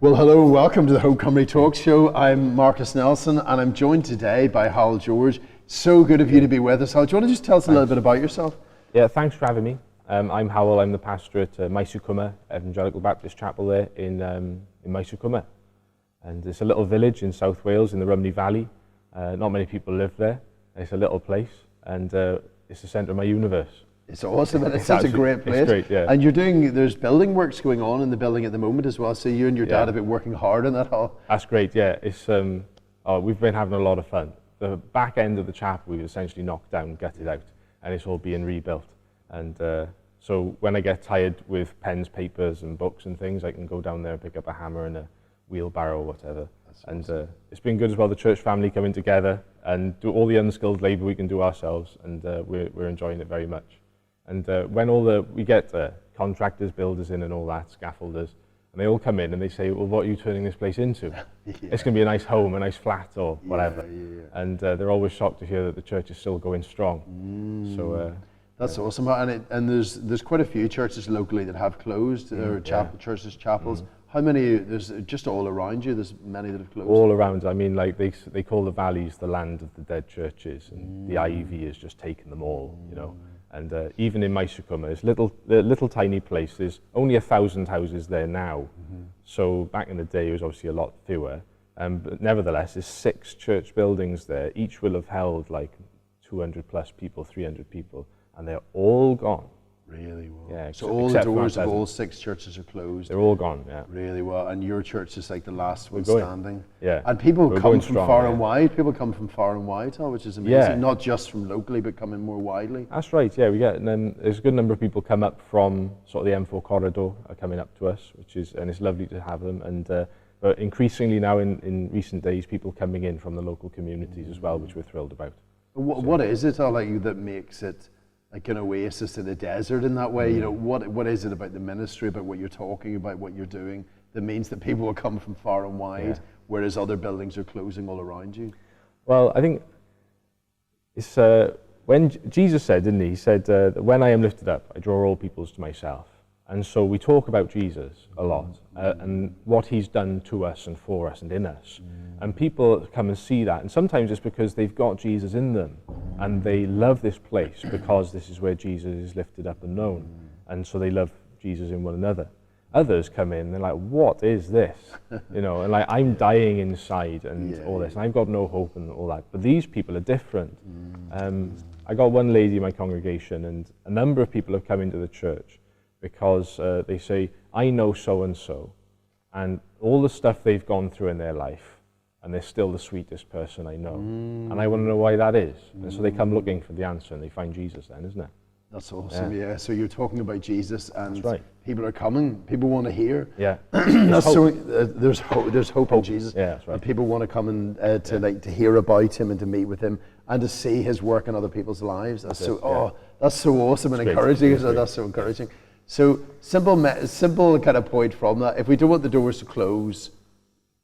Well, hello and welcome to the Hope Cymru Talk Show. I'm Marcus Nelson and I'm joined today by Hywel George. So good of you to be with us. Hywel, do you want to just tell us a little bit about yourself? Yeah, thanks for having me. I'm Hywel. I'm the pastor at Cymru Talk Evangelical Baptist Chapel there in Cymru Talk. And it's a little village in South Wales in the Rhymney Valley. Not many people live there. It's a little place and it's the centre of my universe. It's awesome, and it's such a great place. It's great, yeah. And there's building works going on in the building at the moment as well, so you and your dad have been working hard on that hall. That's great, yeah. It's we've been having a lot of fun. The back end of the chapel we've essentially knocked down, gutted out, and it's all being rebuilt. And so when I get tired with pens, papers and books and things, I can go down there and pick up a hammer and a wheelbarrow or whatever. And it's been good as well, the church family coming together and do all the unskilled labour we can do ourselves, and we're enjoying it very much. And when we get contractors, builders in and all that, scaffolders, and they all come in and they say, well, what are you turning this place into? It's going to be a nice home, a nice flat or whatever. And they're always shocked to hear that the church is still going strong. So that's awesome. And there's quite a few churches locally that have closed, or churches, chapels. How many? There's just all around you. There's many that have closed. All around. I mean, like they call the valleys the land of the dead churches, and the ivy has just taken them all. You know. And even in Cymru Talk, it's a little tiny place. There's only 1,000 houses there now. So back in the day, it was obviously a lot fewer. But nevertheless, there's 6 church buildings there. Each will have held like 200 plus people, 300 people, and they're all gone. Really well. Yeah, so all the doors of all 6 churches are closed. They're all gone, yeah. Really well. And your church is like the last one standing. Yeah. And people come from far and wide. People come from far and wide, which is amazing. Yeah. Not just from locally, but coming more widely. That's right, yeah. And then there's a good number of people come up from sort of the M4 corridor are coming up to us, and it's lovely to have them. And but increasingly now in recent days, people coming in from the local communities as well, which we're thrilled about. What is it, that makes it like an oasis in the desert in that way? You know, what is it about the ministry, about what you're talking about, what you're doing, that means that people will come from far and wide, whereas other buildings are closing all around you? Well, I think it's when Jesus said, didn't he? He said, that when I am lifted up, I draw all peoples to myself. And so we talk about Jesus a lot and what he's done to us and for us and in us. And people come and see that. And sometimes it's because they've got Jesus in them and they love this place because this is where Jesus is lifted up and known. And so they love Jesus in one another. Others come in and they're like, what is this? You know, and like, I'm dying inside and all this, and I've got no hope and all that. But these people are different. I got one lady in my congregation, and a number of people have come into the church because they say, I know so-and-so, and all the stuff they've gone through in their life, and they're still the sweetest person I know. And I want to know why that is. And so they come looking for the answer, and they find Jesus then, isn't it? That's awesome, yeah. So you're talking about Jesus, and people are coming, people want to hear. Yeah. There's hope in Jesus. Yeah, that's right. And people want to come and to hear about him and to meet with him and to see his work in other people's lives. That's so awesome and encouraging. That's so encouraging. So simple kind of point from that. If we don't want the doors to close,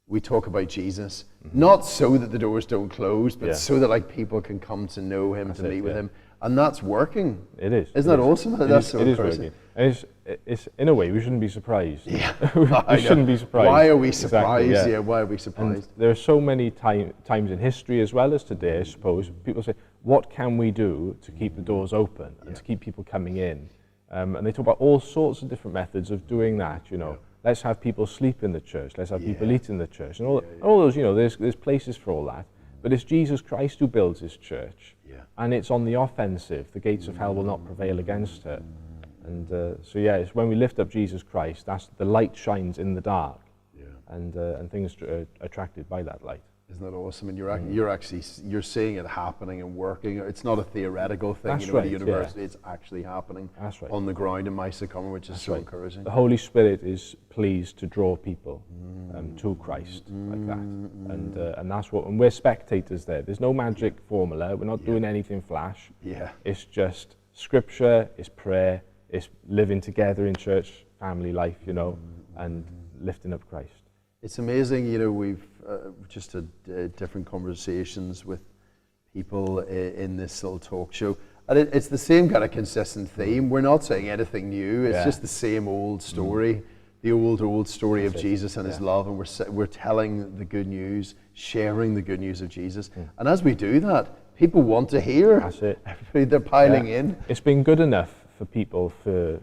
we talk about Jesus, not so that the doors don't close, but so that like people can come to know him, to meet with him, and that's working. It is. Isn't that awesome? That's so encouraging. It is working. And it's in a way we shouldn't be surprised. Yeah, we shouldn't be surprised. Why are we surprised? Exactly, why are we surprised? And there are so many times in history as well as today, I suppose. People say, what can we do to keep the doors open and to keep people coming in? And they talk about all sorts of different methods of doing that. You know, let's have people sleep in the church. Let's have people eat in the church, and all those. You know, there's places for all that. But it's Jesus Christ who builds his church, and it's on the offensive. The gates of hell will not prevail against it. And it's when we lift up Jesus Christ, that's the light shines in the dark, and things are attracted by that light. Isn't that awesome? And you're seeing it happening and working. It's not a theoretical thing, That's at the university. It's actually happening on the ground in Cymru Talk, which is encouraging. The Holy Spirit is pleased to draw people to Christ like that, and that's what. And we're spectators there. There's no magic formula. We're not doing anything flash. It's just Scripture. It's prayer. It's living together in church, family life. You know, and lifting up Christ. It's amazing, we've just had different conversations with people in this little talk show. And it's the same kind of consistent theme. We're not saying anything new. It's just the same old story. the old story of That's it. Jesus and his love, and we're telling the good news, sharing the good news of Jesus. And as we do that, people want to hear. That's it. They're piling in. It's been good enough for people for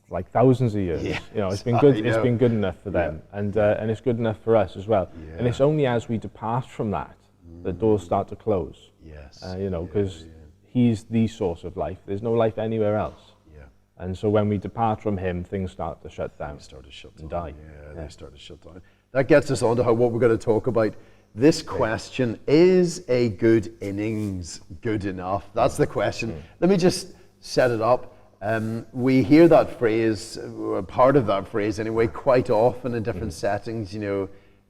like thousands of years. Yes, You know, it's been good. I know. It's been good enough for them, and it's good enough for us as well. Yeah. And it's only as we depart from that the doors start to close. Yes. You know, because he's the source of life. There's no life anywhere else. Yeah. And so when we depart from him, things start to shut down. They start to shut and down. die. Yeah, they start to shut down. That gets us on to what we're going to talk about. This question, is a good innings good enough? That's the question. Let me just set it up. We hear that phrase, part of that phrase anyway, quite often in different settings. You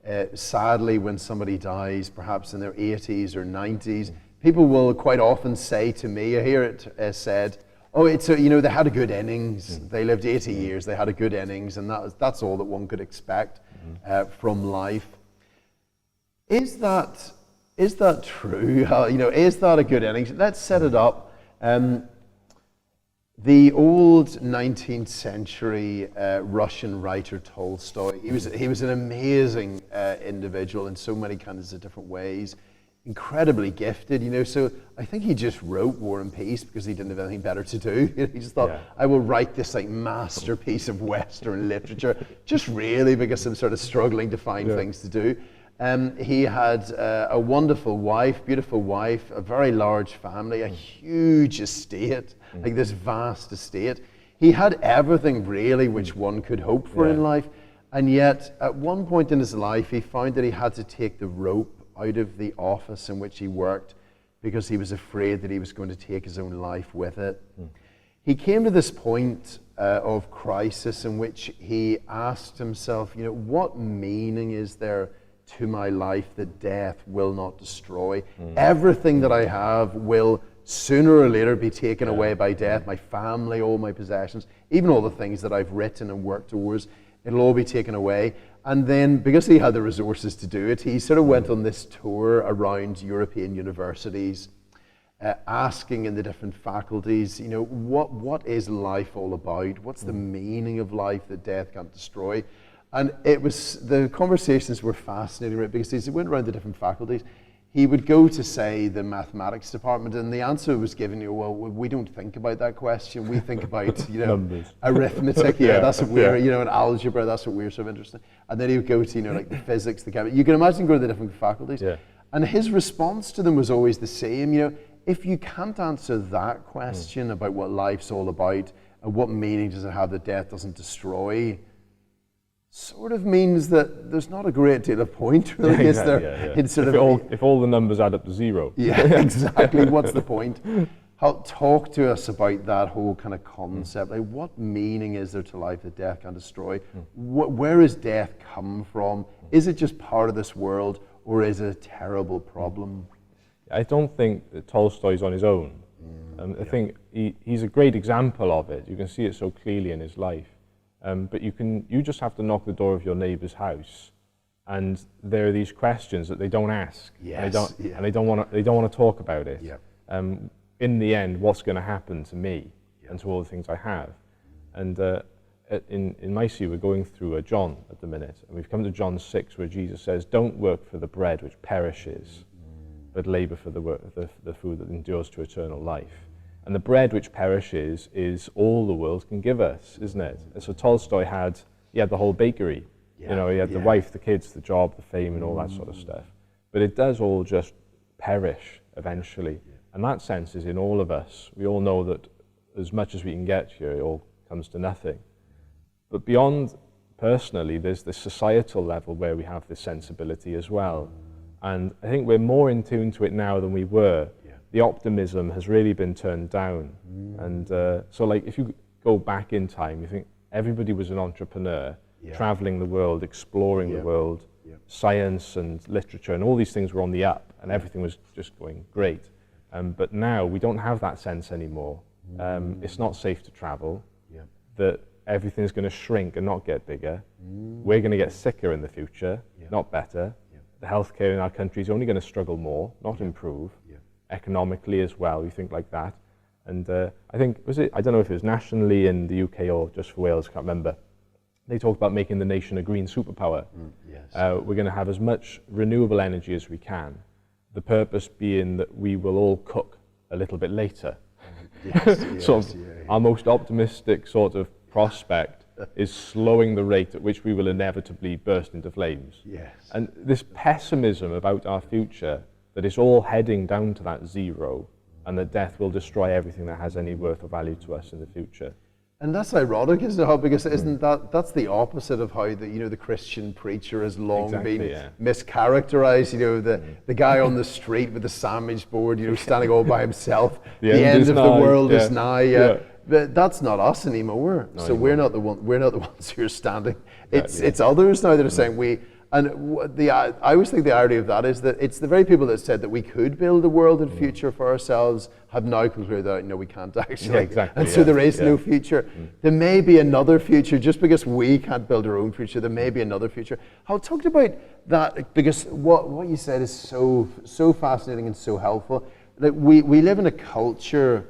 know, sadly, when somebody dies, perhaps in their 80s or 90s, people will quite often say to me, I hear it said, oh, they had a good innings. They lived 80 years, they had a good innings, and that's all that one could expect from life. Is that true? Is that a good innings? Let's set it up. The old 19th century Russian writer Tolstoy, he was an amazing individual in so many kinds of different ways, incredibly gifted, so I think he just wrote War and Peace because he didn't have anything better to do. He just thought, I will write this like masterpiece of Western literature, just really because I'm sort of struggling to find things to do. He had a wonderful wife, beautiful wife, a very large family, a huge estate, like this vast estate. He had everything really which one could hope for in life. And yet, at one point in his life, he found that he had to take the rope out of the office in which he worked because he was afraid that he was going to take his own life with it. He came to this point of crisis in which he asked himself, what meaning is there to my life that death will not destroy? Everything that I have will sooner or later be taken away by death. My family, all my possessions, even all the things that I've written and worked towards, it'll all be taken away. And then, because he had the resources to do it, he sort of went on this tour around European universities, asking in the different faculties, what is life all about? What's the meaning of life that death can't destroy? And the conversations were fascinating, right? Because as he went around the different faculties, he would go to, say, the mathematics department, and the answer was given, well, we don't think about that question. We think about, arithmetic. That's what we're, and algebra, that's what we're sort of interested in. And then he would go to, like the physics, the chemistry. You can imagine going to the different faculties. Yeah. And his response to them was always the same, if you can't answer that question about what life's all about and what meaning does it have that death doesn't destroy, sort of means that there's not a great deal of point, really, is there? In sort if all the numbers add up to zero. Yeah, exactly. What's the point? Talk to us about that whole kind of concept. Like, what meaning is there to life that death can destroy? Where does death come from? Is it just part of this world, or is it a terrible problem? I don't think that Tolstoy's on his own. I think he's a great example of it. You can see it so clearly in his life. But you just have to knock the door of your neighbour's house, and there are these questions that they don't ask, and they don't want to talk about it. In the end, what's going to happen to me and to all the things I have? And in my see, we're going through John at the minute, and we've come to John 6, where Jesus says, "Don't work for the bread which perishes, but labour for the food that endures to eternal life." And the bread which perishes is all the world can give us, isn't it? And so Tolstoy had the whole bakery. He had the wife, the kids, the job, the fame, and all that sort of stuff. But it does all just perish eventually. And that sense is in all of us. We all know that as much as we can get here, it all comes to nothing. But beyond personally, there's this societal level where we have this sensibility as well. And I think we're more in tune to it now than we were. The optimism has really been turned down. And so like if you go back in time, you think everybody was an entrepreneur, traveling the world, exploring the world, science and literature and all these things were on the up and everything was just going great. But now we don't have that sense anymore. It's not safe to travel, that everything's going to shrink and not get bigger. We're going to get sicker in the future, not better. The healthcare in our country is only going to struggle more, not improve. Economically as well, you think like that. And I think, I don't know if it was nationally in the UK or just for Wales, I can't remember, they talked about making the nation a green superpower. Yes. We're going to have as much renewable energy as we can. The purpose being that we will all cook a little bit later. Our most optimistic sort of prospect is slowing the rate at which we will inevitably burst into flames. Yes. And this pessimism about our future, that it's all heading down to that zero, and that death will destroy everything that has any worth or value to us in the future. And that's ironic, isn't it? Because isn't that's the opposite of how the Christian preacher has long been mischaracterized. The guy on the street with the sandwich board, standing all by himself. the end of the world is nigh. But that's not us anymore. So we're not the ones who are standing. It's others now that are saying we. And I always think the irony of that is that it's the very people that said that we could build a world and future for ourselves have now concluded that we can't actually. And so there is no future. There may be another future just because we can't build our own future. There may be another future. I'll talk about that because what you said is so fascinating and so helpful. Like we live in a culture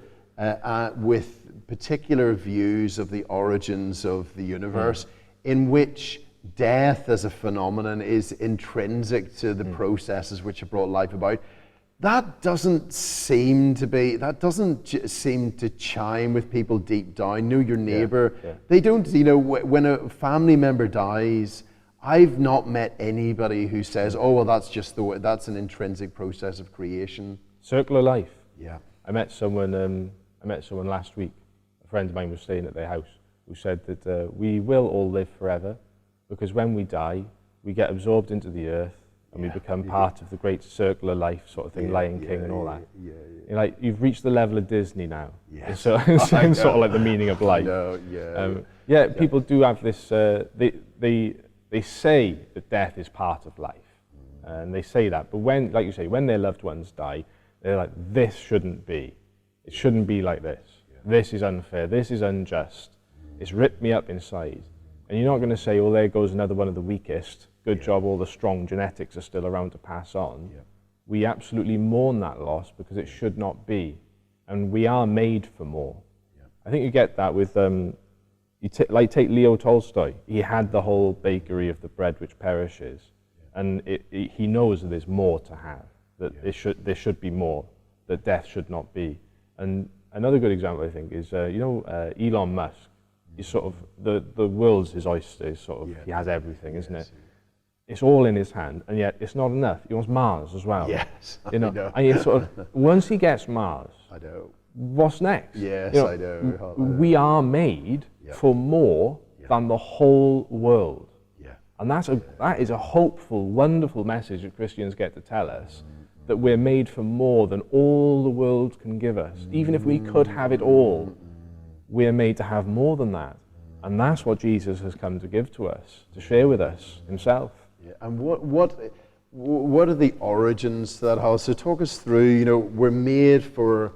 with particular views of the origins of the universe in which death as a phenomenon is intrinsic to the processes which have brought life about. That doesn't seem to chime with people deep down. Know your neighbor. They don't, when a family member dies, I've not met anybody who says, oh, well, that's an intrinsic process of creation. Circle of life. Yeah. I met someone last week, a friend of mine was staying at their house, who said that we will all live forever, because when we die, we get absorbed into the earth and we become part of the great circle of life sort of thing, Lion King and all that. You've reached the level of Disney now. Yes. So it's sort of like the meaning of life. People do have this, they say that death is part of life. And they say that, but when, like you say, when their loved ones die, they're like, this shouldn't be. It shouldn't be like this. This is unfair. This is unjust. It's ripped me up inside. And you're not going to say, well, there goes another one of the weakest. Good job, all the strong genetics are still around to pass on. We absolutely mourn that loss because it should not be. And we are made for more. I think you get that with, take Leo Tolstoy. He had the whole bakery of the bread which perishes. And he knows that there's more to have, that there should be more, that death should not be. And another good example, I think, is, Elon Musk. He's sort of, the world's his oyster, he has everything, isn't it? It's all in his hand, and yet it's not enough. He wants Mars as well. Yes, I know. And you sort of, once he gets Mars, I know. What's next? Yes, I know. We are made for more than the whole world. And that is a hopeful, wonderful message that Christians get to tell us, that we're made for more than all the world can give us. Even if we could have it all, we're made to have more than that. And that's what Jesus has come to give to us, to share with us himself. And what are the origins to that house? So talk us through, we're made for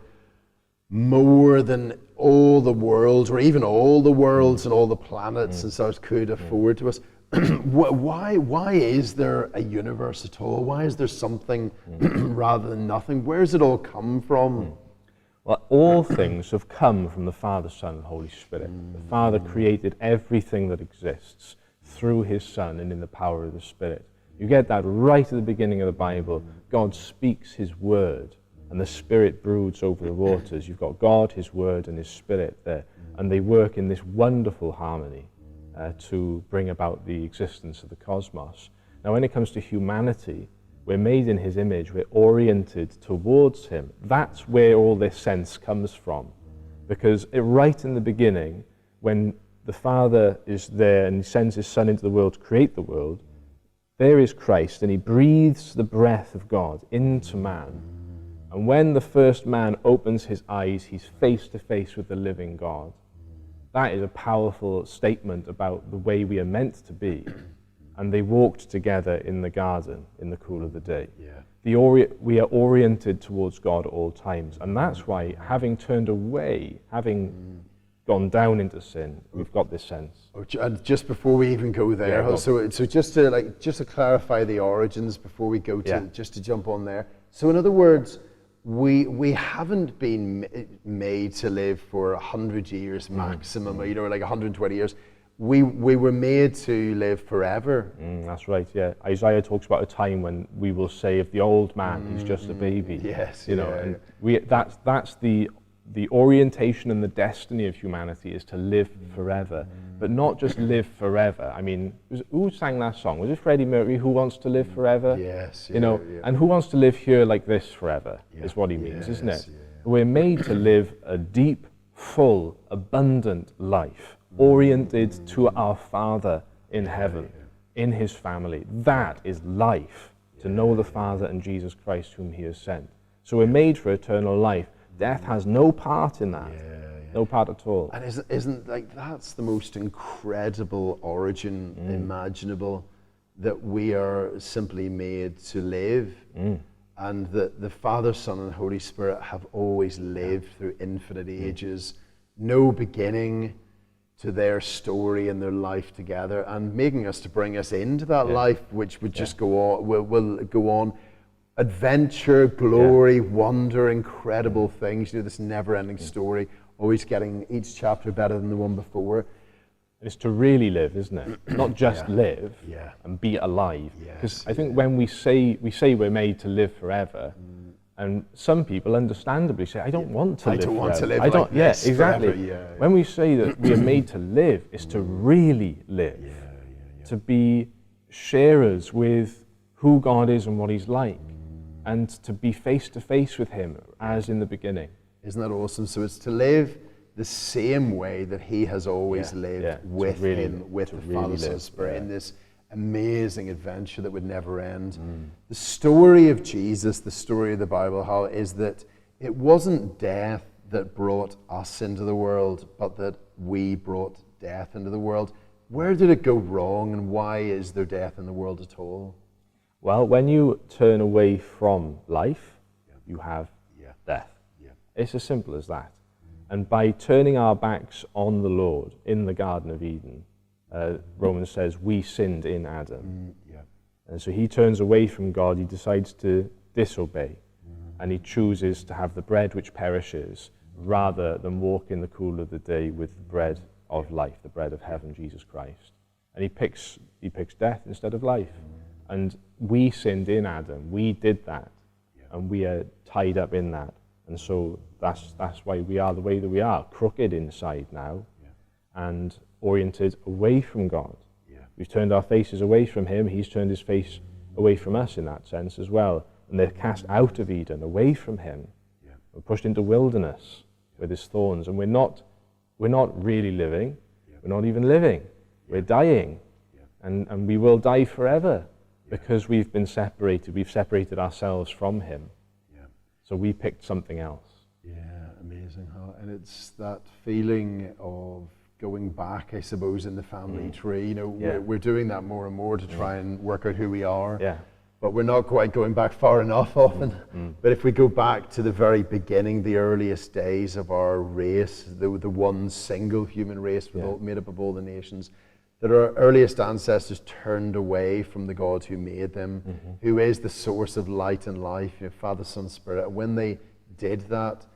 more than all the worlds, or even all the worlds and all the planets and such could afford to us. Why is there a universe at all? Why is there something rather than nothing? Where does it all come from? Well, all things have come from the Father, Son, and Holy Spirit. The Father created everything that exists through his Son and in the power of the Spirit. You get that right at the beginning of the Bible. God speaks his word, and the Spirit broods over the waters. You've got God, his word, and his Spirit there, and they work in this wonderful harmony to bring about the existence of the cosmos. Now, when it comes to humanity, we're made in his image, we're oriented towards him. That's where all this sense comes from. Because right in the beginning, when the Father is there and he sends his Son into the world to create the world, there is Christ, and he breathes the breath of God into man. And when the first man opens his eyes, he's face to face with the living God. That is a powerful statement about the way we are meant to be. And they walked together in the garden in the cool of the day. We are oriented towards God at all times. And that's why, having turned away, having gone down into sin, we've got this sense. And just before we even go there, so just to clarify the origins before we go to, just to jump on there. So in other words, we haven't been made to live for 100 years maximum, like 120 years. we were made to live forever. That's right, yeah. Isaiah talks about a time when we will say of the old man, he's just a baby. Yes, you know, and that's the orientation and the destiny of humanity, is to live forever. But not just live forever. I mean, who sang that song? Was it Freddie Mercury, Who Wants to Live Forever? Yes. You know, and who wants to live here like this forever, is what he means, isn't it? Yeah. We're made to live a deep, full, abundant life, oriented to our Father in heaven, in his family. That is life, to know the Father and Jesus Christ whom he has sent. So we're made for eternal life. Death has no part in that. No part at all. And isn't like, that's the most incredible origin imaginable, that we are simply made to live, and that the Father, Son, and Holy Spirit have always lived through infinite ages, no beginning to their story and their life together, and making us to bring us into that life, which would just go on, will go on. Adventure, glory, wonder, incredible things. You know, this never-ending story, always getting each chapter better than the one before. It's to really live, isn't it? Not just live and be alive. Because I think when we say we're made to live forever, and some people understandably say, I don't want to live forever. I don't want to live like this exactly. Forever. When we say that we are made to live, it's to really live. To be sharers with who God is and what he's like, and to be face to face with him as in the beginning. Isn't that awesome? So it's to live the same way that he has always lived, with him, with the Father, Son, and Spirit, in this amazing adventure that would never end. The story of Jesus, the story of the Bible, how is that it wasn't death that brought us into the world, but that we brought death into the world. Where did it go wrong, and why is there death in the world at all? Well, when you turn away from life, you have death. It's as simple as that. And by turning our backs on the Lord in the Garden of Eden, Romans says we sinned in Adam. And so he turns away from God, he decides to disobey, and he chooses to have the bread which perishes rather than walk in the cool of the day with the bread of life, the bread of heaven, Jesus Christ. And he picks death instead of life. And we sinned in Adam, we did that, and we are tied up in that. And so that's why we are the way that we are, crooked inside now, and oriented away from God. We've turned our faces away from him, he's turned his face away from us in that sense as well. And they're cast out of Eden, away from him. We're pushed into wilderness with his thorns, and we're not really living, we're not even living, we're dying, and we will die forever, because we've been separated, we've separated ourselves from him. So we picked something else. Yeah, amazing. And it's that feeling of going back, I suppose, in the family tree. You know, we're doing that more and more to try and work out who we are. But we're not quite going back far enough often. But if we go back to the very beginning, the earliest days of our race, the one single human race made up of all the nations, that our earliest ancestors turned away from the God who made them, who is the source of light and life, you know, Father, Son, Spirit. When they did that,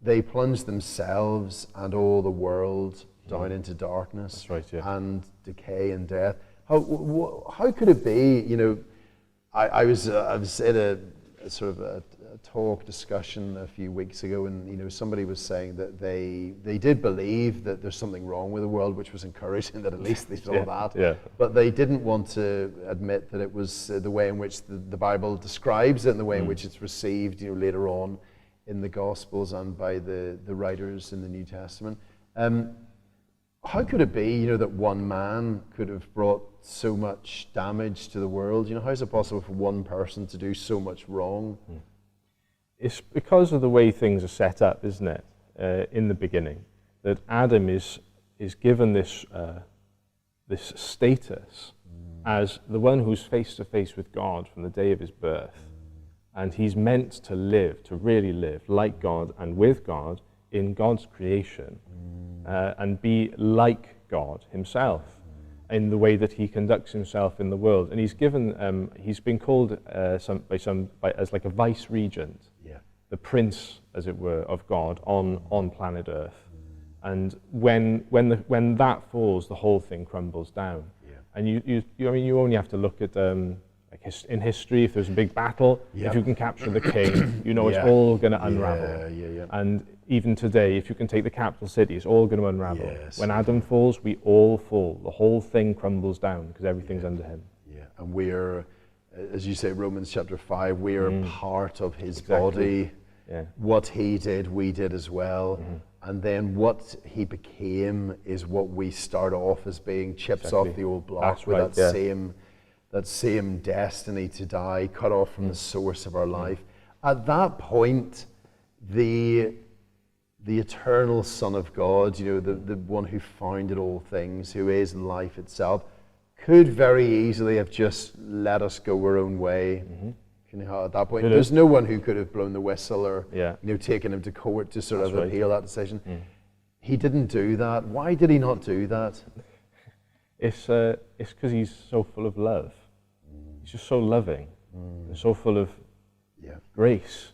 they plunged themselves and all the world down into darkness and decay and death. How could it be? You know, I was at a sort of a talk discussion a few weeks ago, and you know, somebody was saying that they did believe that there's something wrong with the world, which was encouraging, that at least they saw that. But they didn't want to admit that it was the way in which the Bible describes it, and the way in which it's received, you know, later on in the Gospels and by the writers in the New Testament. How could it be, you know, that one man could have brought so much damage to the world? You know, how is it possible for one person to do so much wrong? It's because of the way things are set up, isn't it, in the beginning, that Adam is given this status as the one who's face to face with God from the day of his birth. And he's meant to live, to really live like God and with God in God's creation, and be like God himself in the way that he conducts himself in the world. And he's given, he's been called as like a vice regent, the prince, as it were, of God on planet Earth. And when that falls, the whole thing crumbles down. Yeah. And you only have to look at in history, if there's a big battle, if you can capture the king, it's all going to unravel. Yeah. And even today, if you can take the capital city, it's all going to unravel. Yes. When Adam falls, we all fall. The whole thing crumbles down because everything's under him. Yeah, and we're, as you say, Romans chapter 5, we are part of his Exactly. body. Yeah. What he did, we did as well. And then what he became is what we start off as being, chips off the old block. That's with right, that same destiny to die, cut off from the source of our life. At that point, the eternal Son of God, the one who founded all things, who is life itself, could very easily have just let us go our own way. At that point, there's no one who could have blown the whistle or taken him to court to sort of appeal that decision. He didn't do that. Why did he not do that? It's because he's so full of love. He's just so loving, and so full of grace,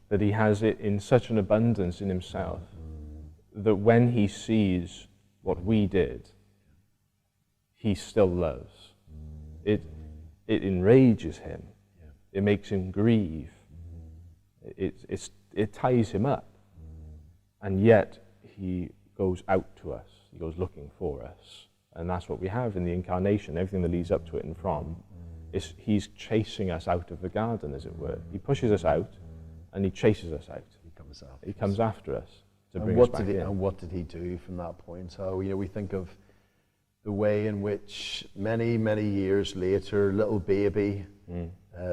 that he has it in such an abundance in himself, that when he sees what we did, he still loves. It enrages him. It makes him grieve. It ties him up. And yet he goes out to us. He goes looking for us. And that's what we have in the incarnation, everything that leads up to it and from. Is he's chasing us out of the garden, as it were. He pushes us out and he chases us out. He comes after us to bring us back in. And what did he do from that point? So, we think of the way in which many, many years later, little baby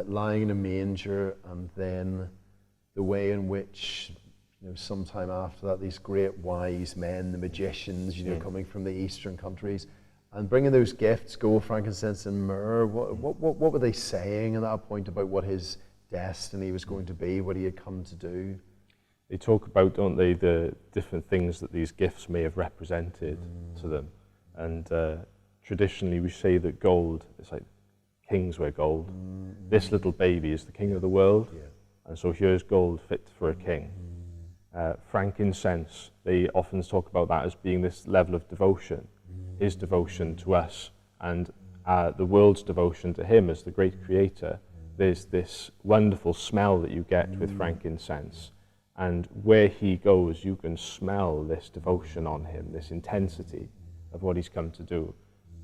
lying in a manger, and then the way in which, sometime after that, these great wise men, the magicians, coming from the eastern countries, and bringing those gifts, gold, frankincense, and myrrh. What were they saying at that point about what his destiny was going to be, what he had come to do? They talk about, don't they, the different things that these gifts may have represented to them. And traditionally we say that gold, it's like kings wear gold. This little baby is the king of the world. And so here's gold fit for a king. Frankincense, they often talk about that as being this level of devotion, his devotion to us, and the world's devotion to him as the great creator. There's this wonderful smell that you get with frankincense, and where he goes you can smell this devotion on him, this intensity of what he's come to do.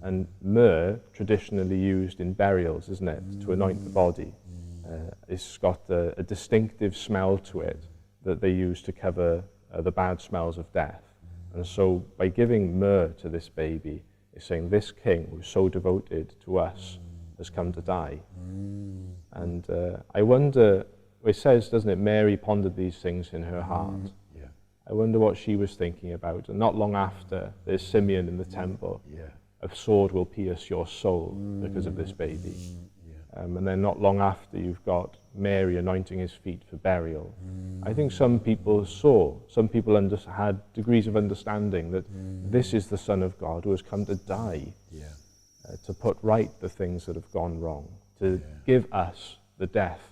And myrrh, traditionally used in burials, isn't it, to anoint the body. It's got a distinctive smell to it that they use to cover the bad smells of death. And so by giving myrrh to this baby, it's saying this king who's so devoted to us has come to die. And I wonder, it says, doesn't it, Mary pondered these things in her heart. I wonder what she was thinking about. And not long after, there's Simeon in the temple. A sword will pierce your soul because of this baby. And then not long after, you've got Mary anointing his feet for burial. I think some people had degrees of understanding that this is the Son of God who has come to die, to put right the things that have gone wrong, to give us the death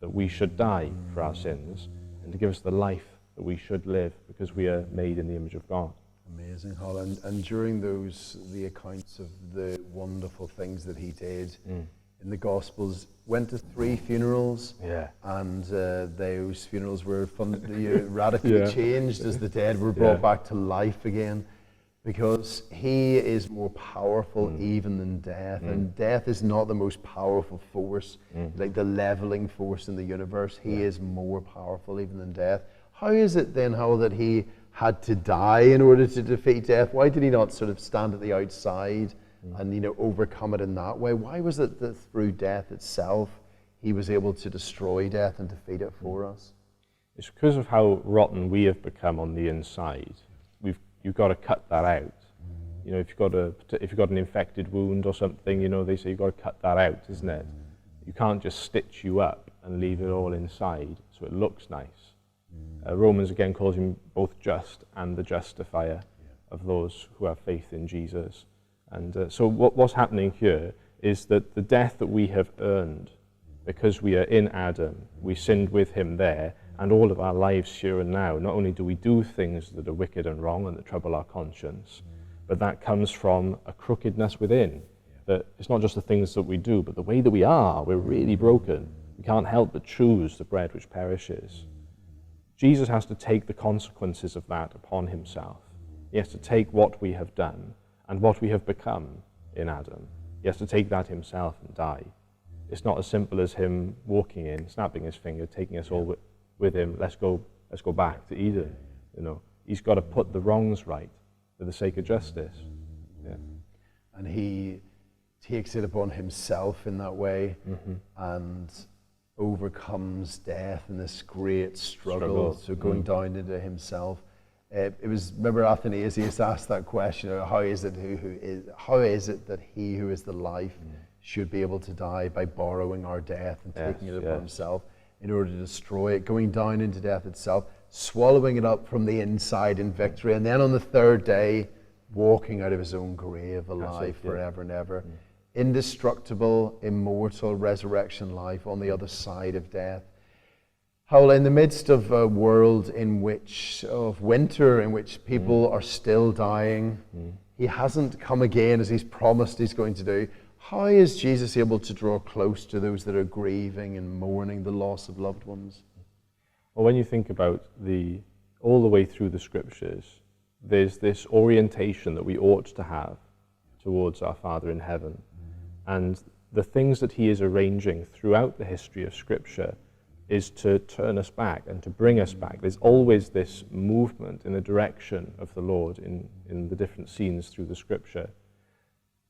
that we should die for our sins, and to give us the life that we should live because we are made in the image of God. Amazing, Holland. And during the accounts of the wonderful things that he did in the Gospels, went to 3 funerals, and those funerals were radically changed as the dead were brought back to life again, because he is more powerful even than death, and death is not the most powerful force, like the leveling force in the universe. He is more powerful even than death. How is it then, Hywel, that he had to die in order to defeat death? Why did he not sort of stand at the outside and overcome it in that way? Why was it that through death itself he was able to destroy death and defeat it for us? It's because of how rotten we have become on the inside. You've got to cut that out. If you've got an infected wound or something, they say you've got to cut that out, isn't it? You can't just stitch you up and leave it all inside so it looks nice. Romans again calls him both just and the justifier of those who have faith in Jesus. And so what's happening here is that the death that we have earned, because we are in Adam, we sinned with him there, and all of our lives here and now. Not only do we do things that are wicked and wrong and that trouble our conscience, but that comes from a crookedness within. That it's not just the things that we do, but the way that we are. We're really broken. We can't help but choose the bread which perishes. Jesus has to take the consequences of that upon himself. He has to take what we have done and what we have become in Adam. He has to take that himself and die. It's not as simple as him walking in, snapping his finger, taking us all with him. Let's go back to Eden. You know, he's got to put the wrongs right for the sake of justice. Yeah. And he takes it upon himself in that way, and overcomes death in this great struggle. So going down into himself. Remember Athanasius asked that question, how is it that he who is the life should be able to die by borrowing our death and taking it upon himself in order to destroy it, going down into death itself, swallowing it up from the inside in victory, and then on the third day walking out of his own grave alive forever and ever. Indestructible, immortal resurrection life on the other side of death. Hywel, in the midst of a world of winter in which people are still dying, he hasn't come again as he's promised he's going to do. How is Jesus able to draw close to those that are grieving and mourning the loss of loved ones? Well, when you think about all the way through the scriptures, there's this orientation that we ought to have towards our Father in heaven. And the things that he is arranging throughout the history of Scripture is to turn us back and to bring us back. There's always this movement in the direction of the Lord in the different scenes through the Scripture.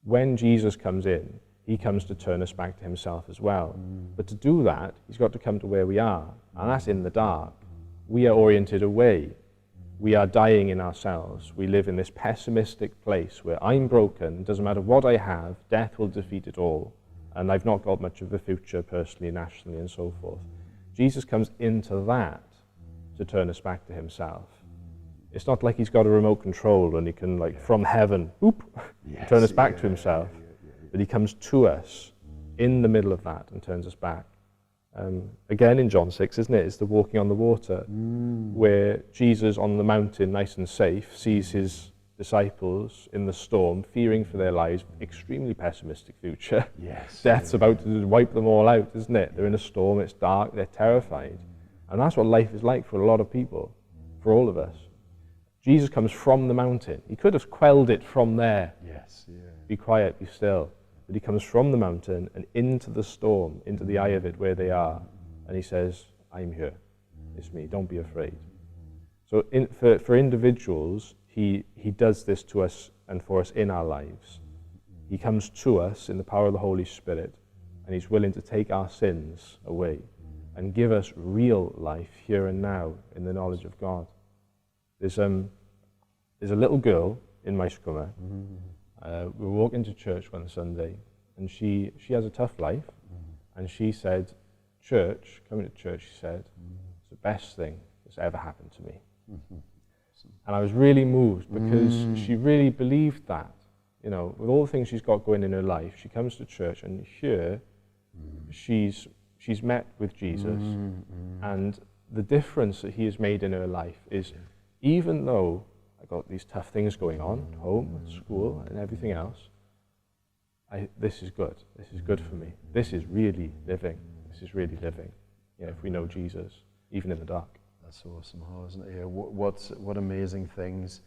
When Jesus comes in, he comes to turn us back to himself as well. But to do that, he's got to come to where we are, and that's in the dark. We are oriented away. We are dying in ourselves. We live in this pessimistic place where I'm broken, doesn't matter what I have, death will defeat it all, and I've not got much of a future personally, nationally, and so forth. Jesus comes into that to turn us back to himself. It's not like he's got a remote control and he can, from heaven, turn us back to himself, but he comes to us in the middle of that and turns us back. Again in John 6, isn't it? It's the walking on the water, where Jesus on the mountain, nice and safe, sees his disciples in the storm, fearing for their lives, extremely pessimistic future. Death's about to wipe them all out, isn't it? They're in a storm, it's dark, they're terrified. And that's what life is like for a lot of people, for all of us. Jesus comes from the mountain. He could have quelled it from there. Be quiet, be still. But he comes from the mountain and into the storm, into the eye of it where they are. And he says, I'm here. It's me. Don't be afraid. So for individuals, he does this to us and for us in our lives. He comes to us in the power of the Holy Spirit, and he's willing to take our sins away and give us real life here and now in the knowledge of God. There's a little girl in my scummer. We were walking to church one Sunday, and she has a tough life, and she said, coming to church, she said, it's the best thing that's ever happened to me. And I was really moved because she really believed that. You know, with all the things she's got going in her life, she comes to church, and here she's met with Jesus, and the difference that he has made in her life is, even though I got these tough things going on at home, at school, and everything else, this is good. This is good for me. This is really living. This is really living. If we know Jesus, even in the dark. That's awesome, isn't it? What amazing things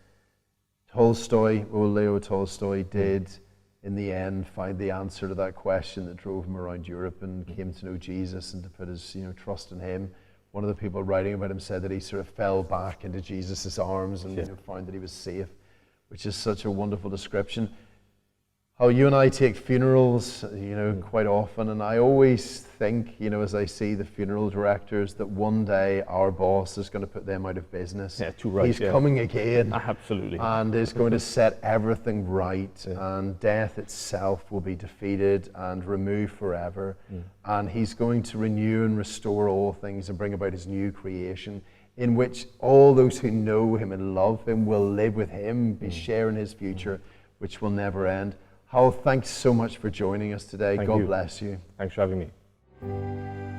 Leo Tolstoy did in the end find the answer to that question that drove him around Europe and came to know Jesus and to put his trust in him. One of the people writing about him said that he sort of fell back into Jesus' arms and found that he was safe, which is such a wonderful description. How you and I take funerals, quite often, and I always think, as I see the funeral directors, that one day our boss is going to put them out of business. He's coming again. Absolutely. And is going to set everything right, and death itself will be defeated and removed forever. And he's going to renew and restore all things and bring about his new creation, in which all those who know him and love him will live with him, be sharing his future, which will never end. Hywel, thanks so much for joining us today. God bless you. Thanks for having me.